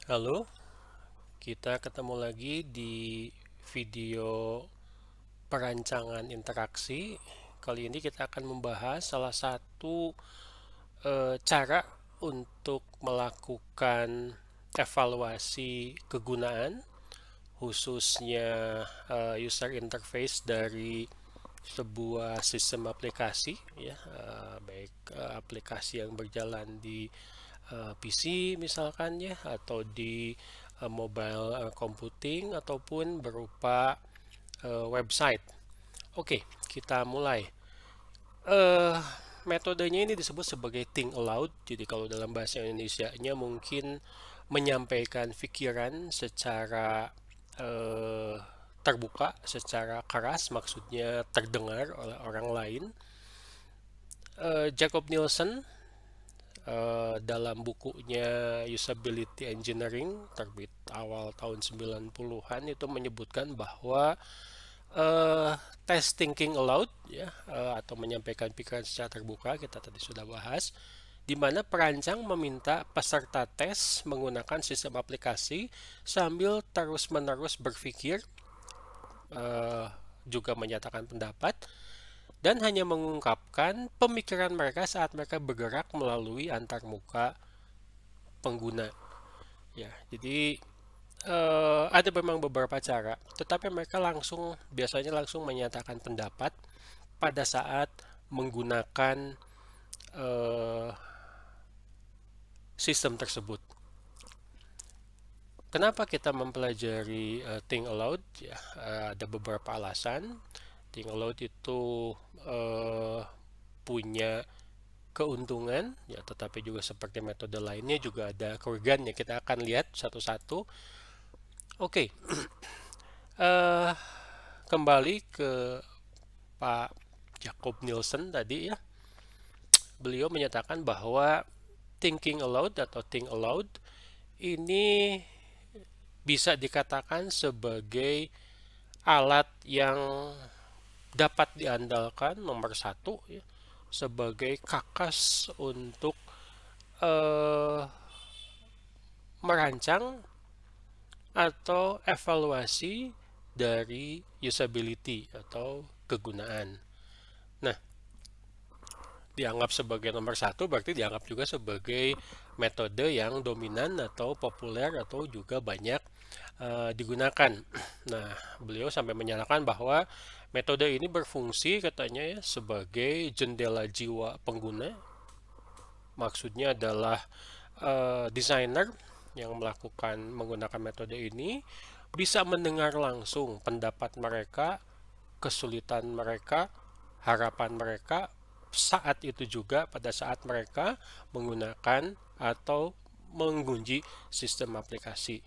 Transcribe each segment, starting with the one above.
Halo, kita ketemu lagi di video perancangan interaksi. Kali ini kita akan membahas salah satu cara untuk melakukan evaluasi kegunaan, khususnya user interface dari sebuah sistem aplikasi, ya, baik aplikasi yang berjalan di PC misalkan ya, atau di mobile computing ataupun berupa website. Oke, kita mulai. eh Metodenya ini disebut sebagai think aloud. Jadi kalau dalam bahasa Indonesianya mungkin menyampaikan pikiran secara eh, terbuka, secara keras, maksudnya terdengar oleh orang lain. Jacob Nielsen dalam bukunya Usability Engineering terbit awal tahun 90-an itu menyebutkan bahwa uh, test thinking aloud ya, atau menyampaikan pikiran secara terbuka, kita tadi sudah bahas, di mana perancang meminta peserta tes menggunakan sistem aplikasi sambil terus-menerus berpikir, uh, juga menyatakan pendapat dan hanya mengungkapkan pemikiran mereka saat mereka bergerak melalui antarmuka pengguna. Ya, jadi ada memang beberapa cara, tetapi mereka biasanya langsung menyatakan pendapat pada saat menggunakan eh, sistem tersebut. Kenapa kita mempelajari think aloud? Ya, ada beberapa alasan. Think aloud itu eh, punya keuntungan, ya, tetapi juga seperti metode lainnya juga ada kerugiannya. Kita akan lihat satu-satu. Oke, eh kembali ke Pak Jacob Nielsen tadi ya. Beliau menyatakan bahwa thinking aloud atau think aloud ini bisa dikatakan sebagai alat yang dapat diandalkan nomor satu ya, sebagai kakas untuk eh, merancang atau evaluasi dari usability atau kegunaan. Nah, dianggap sebagai nomor satu berarti dianggap juga sebagai metode yang dominan atau populer atau juga banyak digunakan. Nah, beliau sampai menyatakan bahwa metode ini berfungsi katanya ya sebagai jendela jiwa pengguna. Maksudnya adalah desainer yang menggunakan metode ini bisa mendengar langsung pendapat mereka, kesulitan mereka, harapan mereka saat itu juga pada saat mereka menggunakan atau mengunci sistem aplikasi.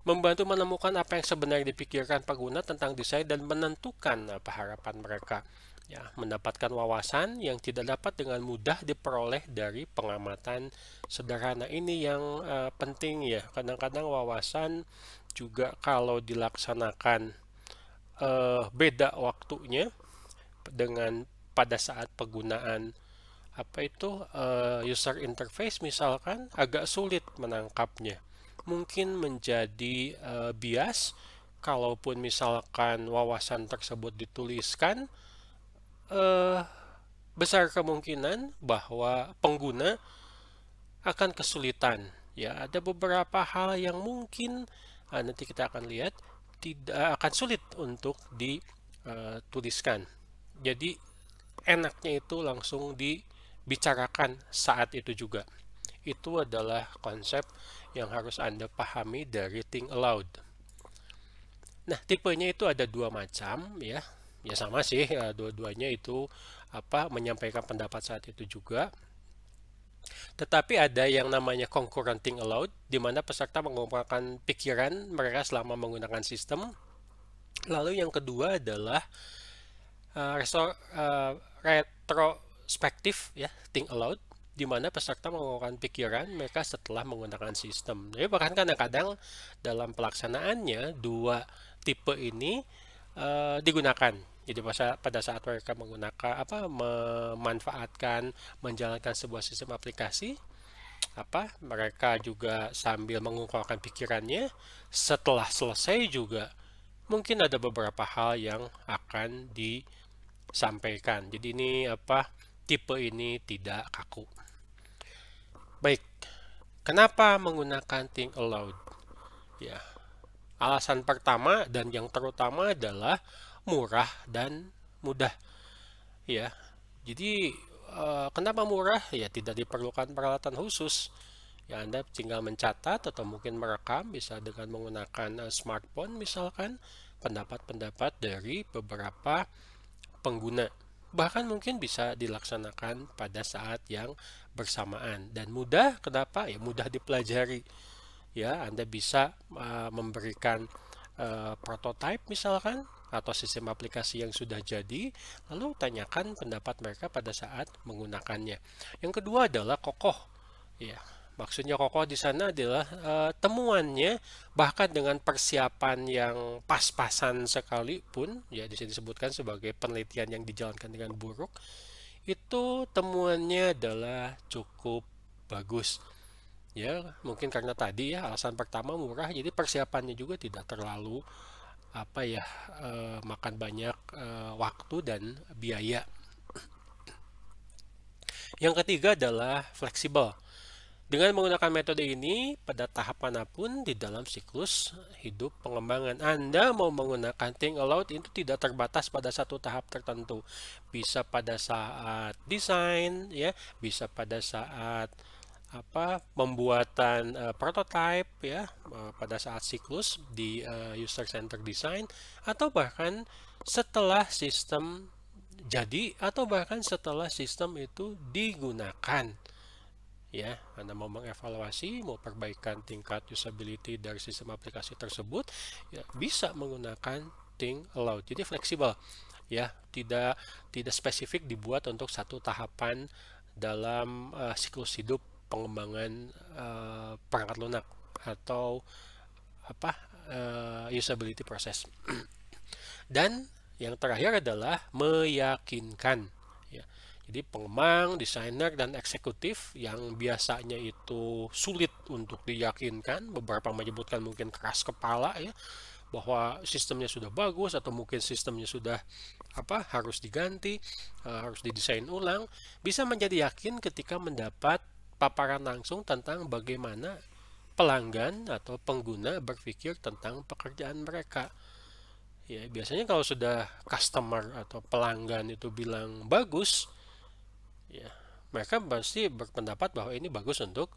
Membantu menemukan apa yang sebenarnya dipikirkan pengguna tentang desain dan menentukan apa harapan mereka. Ya, mendapatkan wawasan yang tidak dapat dengan mudah diperoleh dari pengamatan sederhana. Ini yang penting ya. Kadang-kadang wawasan juga kalau dilaksanakan beda waktunya dengan pada saat penggunaan user interface misalkan agak sulit menangkapnya, mungkin menjadi bias. Kalaupun misalkan wawasan tersebut dituliskan, eh, besar kemungkinan bahwa pengguna akan kesulitan. Ya, ada beberapa hal yang mungkin nanti kita akan lihat tidak akan sulit untuk dituliskan. Jadi enaknya itu langsung dibicarakan saat itu juga. Itu adalah konsep yang harus Anda pahami dari think aloud. Nah, tipenya itu ada dua macam ya. Ya sama sih, ya, dua-duanya itu menyampaikan pendapat saat itu juga. Tetapi ada yang namanya concurrent think aloud, di mana peserta mengungkapkan pikiran mereka selama menggunakan sistem. Lalu yang kedua adalah uh, retrospektif ya, think aloud, di mana peserta mengungkapkan pikiran mereka setelah menggunakan sistem. Jadi bahkan kadang-kadang dalam pelaksanaannya dua tipe ini digunakan. Jadi pada saat mereka memanfaatkan, menjalankan sebuah sistem aplikasi, mereka juga sambil mengungkapkan pikirannya. Setelah selesai juga mungkin ada beberapa hal yang akan disampaikan. Jadi ini tipe ini tidak kaku. Baik, kenapa menggunakan think aloud? Ya, alasan pertama dan yang terutama adalah murah dan mudah. Ya, jadi kenapa murah? Ya, tidak diperlukan peralatan khusus. Ya, Anda tinggal mencatat atau mungkin merekam bisa dengan menggunakan smartphone misalkan pendapat-pendapat dari beberapa pengguna. Bahkan mungkin bisa dilaksanakan pada saat yang bersamaan dan mudah. Kenapa? Ya mudah dipelajari. Ya, Anda bisa memberikan prototype misalkan atau sistem aplikasi yang sudah jadi, lalu tanyakan pendapat mereka pada saat menggunakannya. Yang kedua adalah kokoh. Ya, maksudnya kokoh di sana adalah temuannya bahkan dengan persiapan yang pas-pasan sekalipun, ya di sini disebutkan sebagai penelitian yang dijalankan dengan buruk, itu temuannya adalah cukup bagus. Ya, mungkin karena tadi ya alasan pertama murah, jadi persiapannya juga tidak terlalu makan banyak waktu dan biaya. Yang ketiga adalah fleksibel. Dengan menggunakan metode ini, pada tahap manapun di dalam siklus hidup pengembangan, Anda mau menggunakan think aloud itu tidak terbatas pada satu tahap tertentu. Bisa pada saat desain, ya, bisa pada saat pembuatan prototype, ya, pada saat siklus di user center design, atau bahkan setelah sistem jadi, atau bahkan setelah sistem itu digunakan. Ya, Anda mau mengevaluasi, mau perbaikan tingkat usability dari sistem aplikasi tersebut, ya bisa menggunakan think aloud. Jadi fleksibel, ya, tidak spesifik dibuat untuk satu tahapan dalam siklus hidup pengembangan perangkat lunak atau usability process. Dan yang terakhir adalah meyakinkan. Jadi pengembang, desainer, dan eksekutif yang biasanya itu sulit untuk diyakinkan, beberapa menyebutkan mungkin keras kepala ya, bahwa sistemnya sudah bagus atau mungkin sistemnya sudah harus diganti, harus didesain ulang, bisa menjadi yakin ketika mendapat paparan langsung tentang bagaimana pelanggan atau pengguna berpikir tentang pekerjaan mereka. Ya, biasanya kalau sudah customer atau pelanggan itu bilang bagus, ya, mereka pasti berpendapat bahwa ini bagus untuk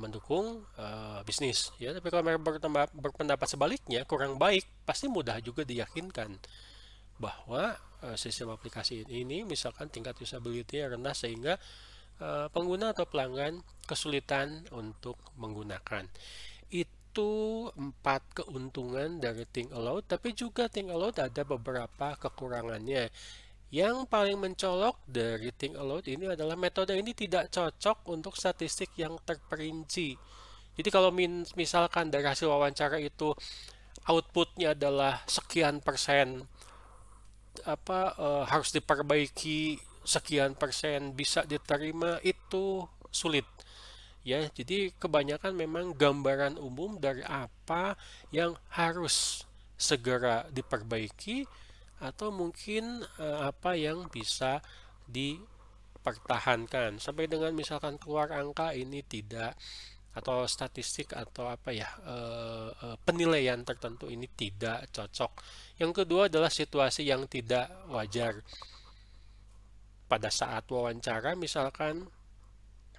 mendukung bisnis. Ya, tapi kalau mereka berpendapat sebaliknya, kurang baik, pasti mudah juga diyakinkan bahwa sistem aplikasi ini misalkan tingkat usability rendah sehingga pengguna atau pelanggan kesulitan untuk menggunakan. Itu 4 keuntungan dari think aloud, tapi juga think aloud ada beberapa kekurangannya. Yang paling mencolok dari think aloud ini adalah metode ini tidak cocok untuk statistik yang terperinci. Jadi kalau misalkan dari hasil wawancara itu outputnya adalah sekian persen harus diperbaiki, sekian persen bisa diterima, itu sulit. Ya, jadi kebanyakan memang gambaran umum dari apa yang harus segera diperbaiki atau mungkin apa yang bisa dipertahankan sampai dengan misalkan keluar angka ini tidak, atau statistik atau penilaian tertentu ini tidak cocok. Yang kedua adalah situasi yang tidak wajar. Pada saat wawancara misalkan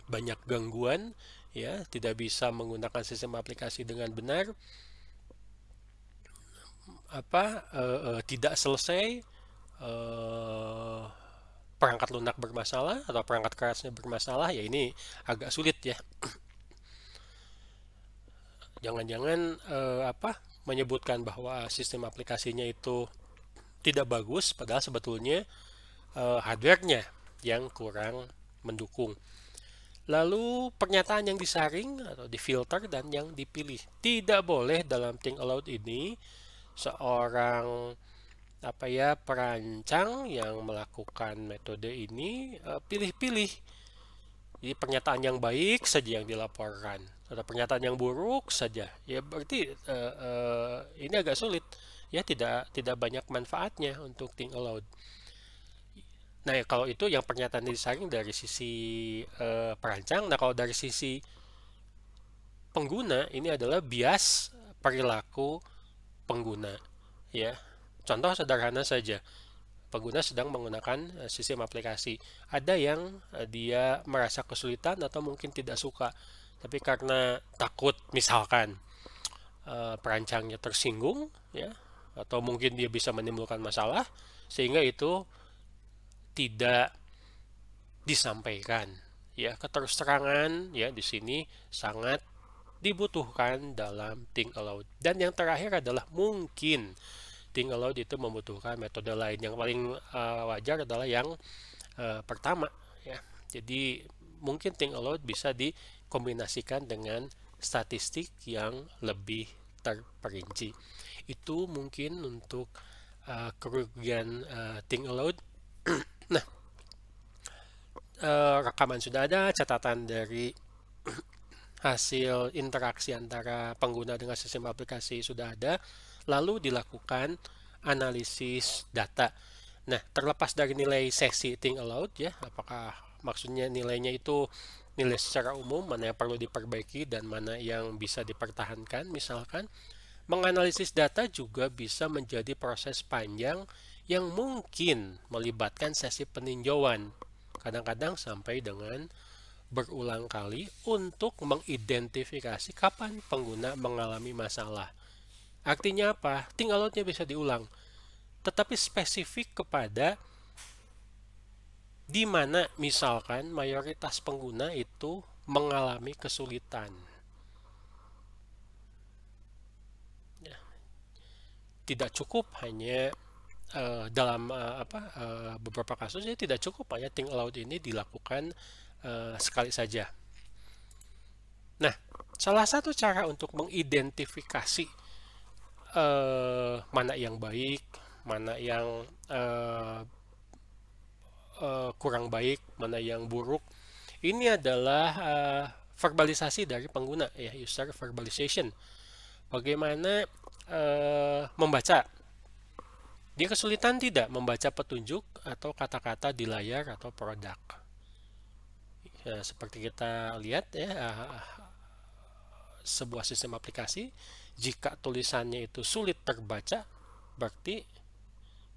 banyak gangguan, ya, tidak bisa menggunakan sistem aplikasi dengan benar, tidak selesai, perangkat lunak bermasalah atau perangkat kerasnya bermasalah, ya ini agak sulit ya. Jangan-jangan menyebutkan bahwa sistem aplikasinya itu tidak bagus, padahal sebetulnya hardware-nya yang kurang mendukung. Lalu pernyataan yang disaring atau difilter dan yang dipilih. Tidak boleh dalam think aloud ini seorang perancang yang melakukan metode ini pilih-pilih. Jadi pernyataan yang baik saja yang dilaporkan, atau pernyataan yang buruk saja. Ya berarti ini agak sulit. Ya tidak banyak manfaatnya untuk think aloud. Nah, ya, kalau itu yang pernyataan disaring dari sisi perancang. Nah, kalau dari sisi pengguna, ini adalah bias perilaku pengguna. Ya, contoh sederhana saja. Pengguna sedang menggunakan sistem aplikasi. Ada yang dia merasa kesulitan atau mungkin tidak suka, tapi karena takut misalkan perancangnya tersinggung, ya, atau mungkin dia bisa menimbulkan masalah, sehingga itu tidak disampaikan. Ya, keterus-terangan ya di sini sangat dibutuhkan dalam think aloud. Dan yang terakhir adalah mungkin think aloud itu membutuhkan metode lain. Yang paling wajar adalah yang pertama, ya. Jadi mungkin think aloud bisa dikombinasikan dengan statistik yang lebih terperinci. Itu mungkin untuk kerugian think aloud. Nah, rekaman sudah ada, catatan dari hasil interaksi antara pengguna dengan sistem aplikasi sudah ada, lalu dilakukan analisis data. Nah, terlepas dari nilai sesi think aloud, ya, apakah maksudnya nilainya itu nilai secara umum, mana yang perlu diperbaiki dan mana yang bisa dipertahankan, misalkan menganalisis data juga bisa menjadi proses panjang yang mungkin melibatkan sesi peninjauan, kadang-kadang sampai dengan berulang kali untuk mengidentifikasi kapan pengguna mengalami masalah. Artinya apa? Think aloud-nya bisa diulang, tetapi spesifik kepada di mana misalkan mayoritas pengguna itu mengalami kesulitan. Ya, tidak cukup hanya dalam beberapa kasus ya tidak cukup hanya think aloud ini dilakukan sekali saja. Nah, salah satu cara untuk mengidentifikasi mana yang baik, mana yang kurang baik, mana yang buruk, ini adalah verbalisasi dari pengguna, ya, user verbalization. Bagaimana membaca. Dia kesulitan tidak membaca petunjuk atau kata-kata di layar atau produk. Ya, seperti kita lihat ya, sebuah sistem aplikasi, jika tulisannya itu sulit terbaca, berarti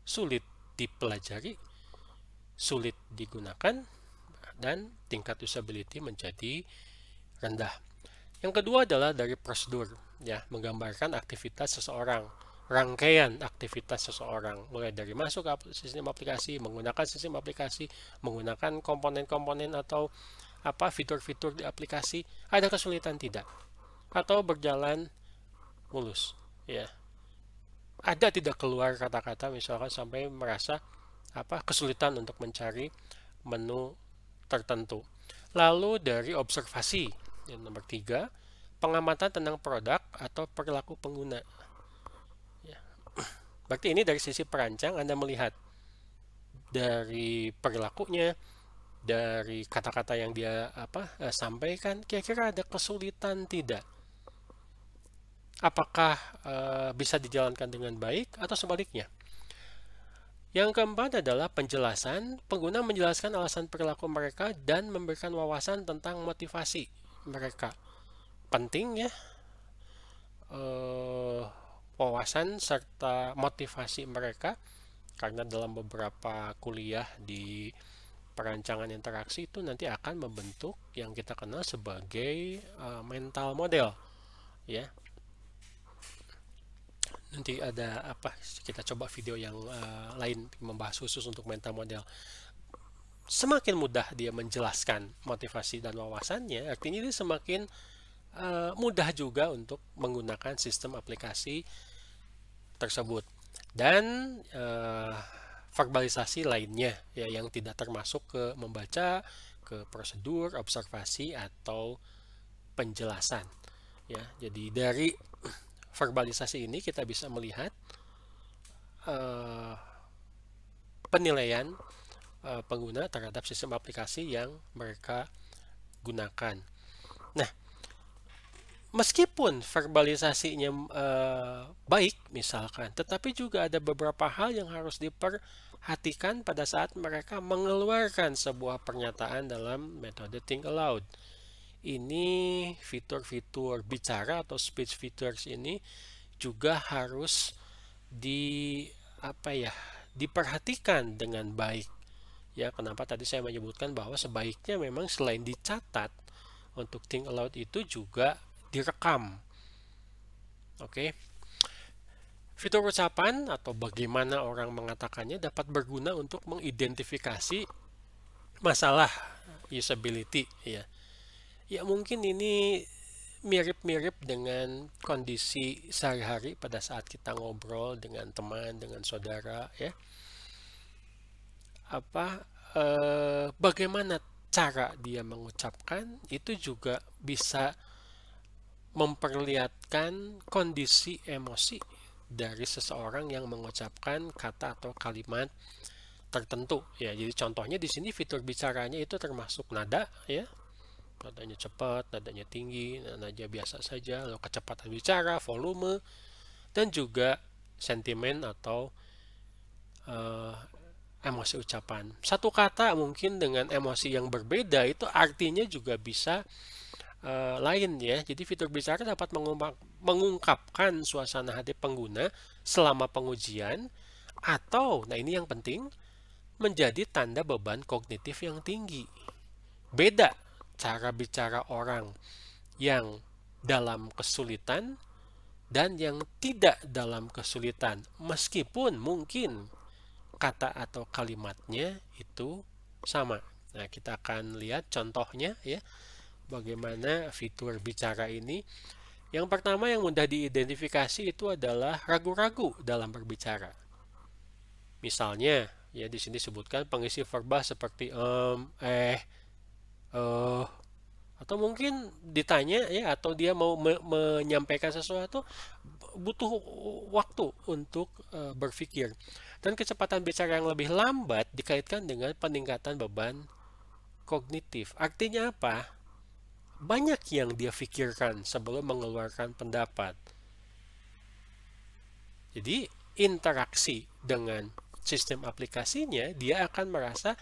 sulit dipelajari, sulit digunakan, dan tingkat usability menjadi rendah. Yang kedua adalah dari prosedur, ya, menggambarkan aktivitas seseorang, rangkaian aktivitas seseorang, mulai dari masuk ke sistem aplikasi, menggunakan sistem aplikasi, menggunakan komponen-komponen atau fitur-fitur di aplikasi, ada kesulitan tidak, atau berjalan mulus, ya. Ada tidak keluar kata-kata misalkan sampai merasa kesulitan untuk mencari menu tertentu. Lalu dari observasi, yang nomor 3, pengamatan tentang produk atau perilaku pengguna. Ya. Berarti ini dari sisi perancang Anda melihat dari perilakunya, dari kata-kata yang dia sampaikan, kira-kira ada kesulitan tidak? Apakah bisa dijalankan dengan baik atau sebaliknya? Yang keempat adalah penjelasan. Pengguna menjelaskan alasan perilaku mereka dan memberikan wawasan tentang motivasi mereka. Penting ya, wawasan serta motivasi mereka, karena dalam beberapa kuliah di perancangan interaksi itu nanti akan membentuk yang kita kenal sebagai mental model, ya. Nanti ada kita coba video yang lain membahas khusus untuk mental model. Semakin mudah dia menjelaskan motivasi dan wawasannya, artinya dia semakin mudah juga untuk menggunakan sistem aplikasi tersebut. Dan verbalisasi lainnya ya yang tidak termasuk ke membaca, ke prosedur, observasi atau penjelasan. Ya, jadi dari verbalisasi ini kita bisa melihat penilaian pengguna terhadap sistem aplikasi yang mereka gunakan. Nah, meskipun verbalisasinya baik misalkan, tetapi juga ada beberapa hal yang harus diperhatikan pada saat mereka mengeluarkan sebuah pernyataan dalam metode think aloud. Ini fitur-fitur bicara atau speech features ini juga harus diperhatikan dengan baik. Ya, kenapa tadi saya menyebutkan bahwa sebaiknya memang selain dicatat untuk think aloud itu juga direkam. Oke. Fitur ucapan atau bagaimana orang mengatakannya dapat berguna untuk mengidentifikasi masalah usability ya. Ya mungkin ini mirip-mirip dengan kondisi sehari-hari pada saat kita ngobrol dengan teman, dengan saudara ya. Bagaimana cara dia mengucapkan itu juga bisa memperlihatkan kondisi emosi dari seseorang yang mengucapkan kata atau kalimat tertentu ya. Jadi contohnya di sini fitur bicaranya itu termasuk nada ya. Nadanya cepat, nadanya tinggi, nadanya biasa saja, lalu kecepatan bicara, volume, dan juga sentimen atau emosi ucapan. Satu kata mungkin dengan emosi yang berbeda itu artinya juga bisa lain ya. Jadi fitur bicara dapat mengungkapkan suasana hati pengguna selama pengujian atau, nah ini yang penting, menjadi tanda beban kognitif yang tinggi. Beda cara bicara orang yang dalam kesulitan dan yang tidak dalam kesulitan, meskipun mungkin kata atau kalimatnya itu sama. Nah, kita akan lihat contohnya ya, bagaimana fitur bicara ini. Yang pertama yang mudah diidentifikasi itu adalah ragu-ragu dalam berbicara. Misalnya, ya di sini disebutkan pengisi verbal seperti atau mungkin ditanya ya, atau dia mau menyampaikan sesuatu butuh waktu untuk berpikir. Dan kecepatan bicara yang lebih lambat dikaitkan dengan peningkatan beban kognitif. Artinya apa? Banyak yang dia pikirkan sebelum mengeluarkan pendapat. Jadi interaksi dengan sistem aplikasinya, dia akan merasa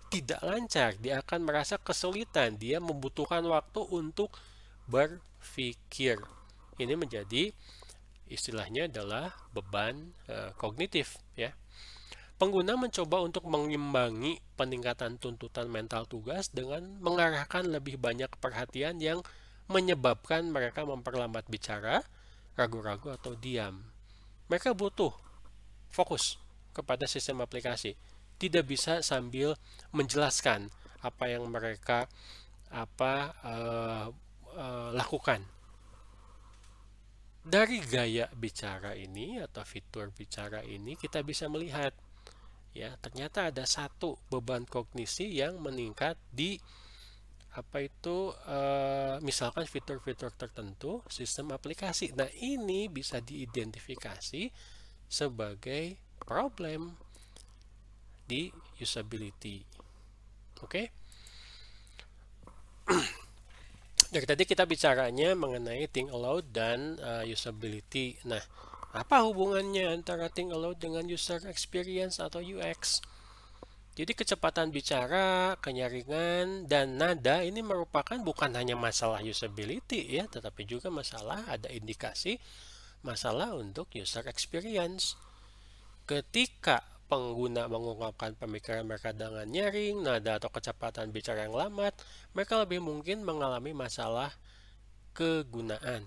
tidak lancar, dia akan merasa kesulitan, dia membutuhkan waktu untuk berpikir. Ini menjadi istilahnya adalah beban kognitif ya. Pengguna mencoba untuk mengimbangi peningkatan tuntutan mental tugas dengan mengarahkan lebih banyak perhatian yang menyebabkan mereka memperlambat bicara, ragu-ragu atau diam. Mereka butuh fokus kepada sistem aplikasi. Tidak bisa sambil menjelaskan apa yang mereka lakukan. Dari gaya bicara ini atau fitur bicara ini kita bisa melihat ya, ternyata ada satu beban kognisi yang meningkat di misalkan fitur-fitur tertentu sistem aplikasi. Nah, ini bisa diidentifikasi sebagai problem di usability. Oke. Dari tadi kita bicaranya mengenai think aloud dan usability. Nah, apa hubungannya antara think aloud dengan user experience atau UX? Jadi kecepatan bicara, kenyaringan, dan nada ini merupakan bukan hanya masalah usability ya, tetapi juga masalah, ada indikasi masalah untuk user experience. Ketika pengguna mengungkapkan pemikiran mereka dengan nyaring, nada atau kecepatan bicara yang lambat, mereka lebih mungkin mengalami masalah kegunaan.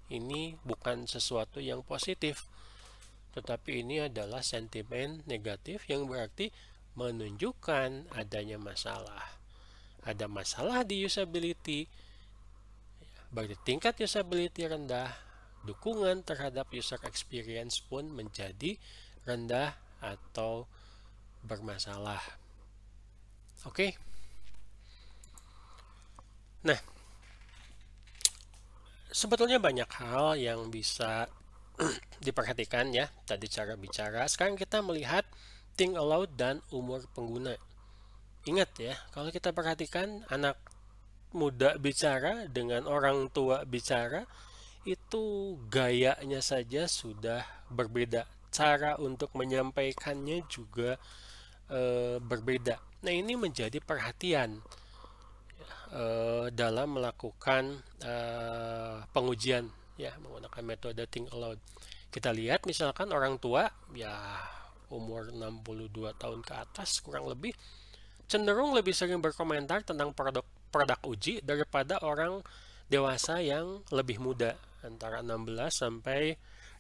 Ini bukan sesuatu yang positif, tetapi ini adalah sentimen negatif yang berarti menunjukkan adanya masalah. Ada masalah di usability, berarti tingkat usability rendah, dukungan terhadap user experience pun menjadi rendah atau bermasalah. Oke. Nah, sebetulnya banyak hal yang bisa diperhatikan ya, tadi cara bicara. Sekarang kita melihat think aloud dan umur pengguna. Ingat ya, kalau kita perhatikan anak muda bicara dengan orang tua bicara, itu gayanya saja sudah berbeda. Cara untuk menyampaikannya juga berbeda. Nah, ini menjadi perhatian dalam melakukan pengujian ya menggunakan metode think aloud. Kita lihat misalkan orang tua ya umur 62 tahun ke atas kurang lebih cenderung lebih sering berkomentar tentang produk uji daripada orang dewasa yang lebih muda antara 16 sampai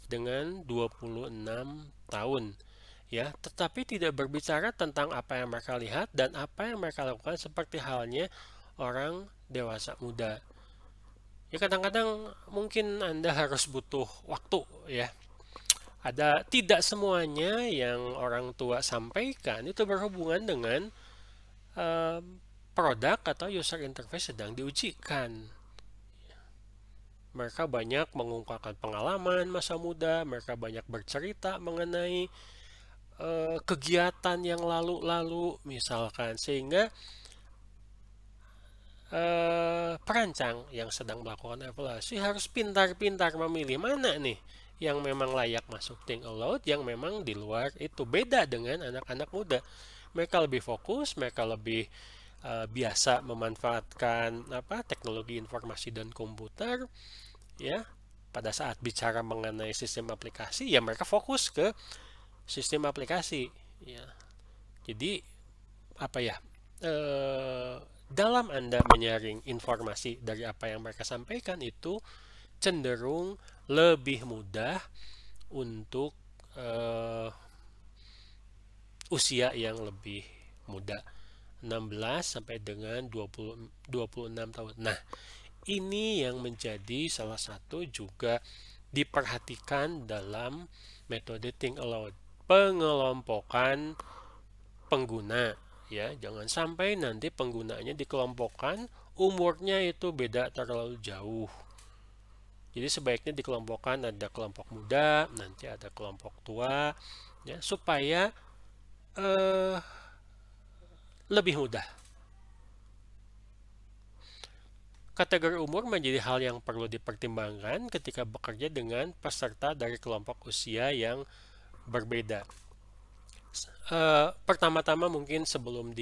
dengan 26 tahun ya, tetapi tidak berbicara tentang apa yang mereka lihat dan apa yang mereka lakukan seperti halnya orang dewasa muda. Ya kadang-kadang mungkin Anda harus butuh waktu ya. Tidak semuanya yang orang tua sampaikan itu berhubungan dengan produk atau user interface sedang diujikan. Mereka banyak mengungkapkan pengalaman masa muda, mereka banyak bercerita mengenai kegiatan yang lalu-lalu misalkan, sehingga perancang yang sedang melakukan evaluasi harus pintar-pintar memilih mana nih yang memang layak masuk think aloud, yang memang di luar itu. Beda dengan anak-anak muda, mereka lebih fokus, mereka lebih biasa memanfaatkan teknologi informasi dan komputer ya. Pada saat bicara mengenai sistem aplikasi ya mereka fokus ke sistem aplikasi ya. Jadi apa ya, dalam Anda menyaring informasi dari apa yang mereka sampaikan itu cenderung lebih mudah untuk usia yang lebih muda, 16 sampai dengan 26 tahun. Nah, ini yang menjadi salah satu juga diperhatikan dalam metode think aloud, pengelompokan pengguna ya. Jangan sampai nanti penggunanya dikelompokkan umurnya itu beda terlalu jauh. Jadi sebaiknya dikelompokkan, ada kelompok muda, nanti ada kelompok tua ya, supaya lebih mudah. Kategori umur menjadi hal yang perlu dipertimbangkan ketika bekerja dengan peserta dari kelompok usia yang berbeda. Pertama-tama mungkin sebelum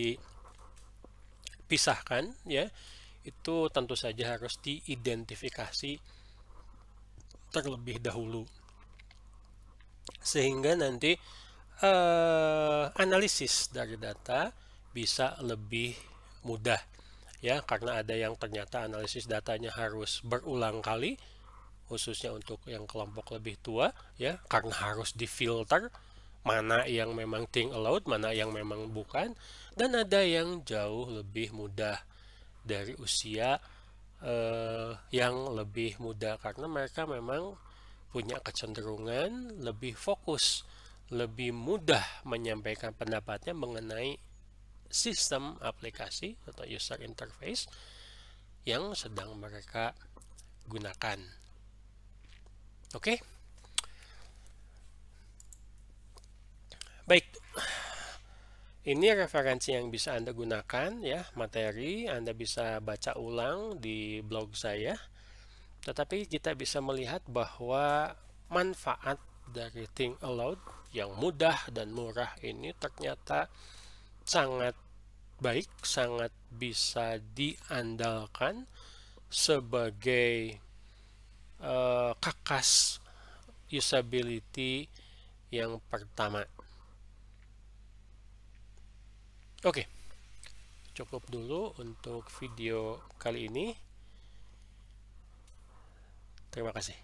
dipisahkan ya, itu tentu saja harus diidentifikasi terlebih dahulu sehingga nanti analisis dari data bisa lebih mudah ya, karena ada yang ternyata analisis datanya harus berulang kali khususnya untuk yang kelompok lebih tua ya, karena harus difilter mana yang memang think aloud, mana yang memang bukan, dan ada yang jauh lebih mudah dari usia yang lebih muda karena mereka memang punya kecenderungan lebih fokus, lebih mudah menyampaikan pendapatnya mengenai sistem aplikasi atau user interface yang sedang mereka gunakan. Oke? Baik. Ini referensi yang bisa Anda gunakan ya, materi Anda bisa baca ulang di blog saya. Tetapi kita bisa melihat bahwa manfaat dari think aloud yang mudah dan murah ini ternyata sangat baik, sangat bisa diandalkan sebagai kakas usability yang pertama. Oke, cukup dulu untuk video kali ini. Terima kasih.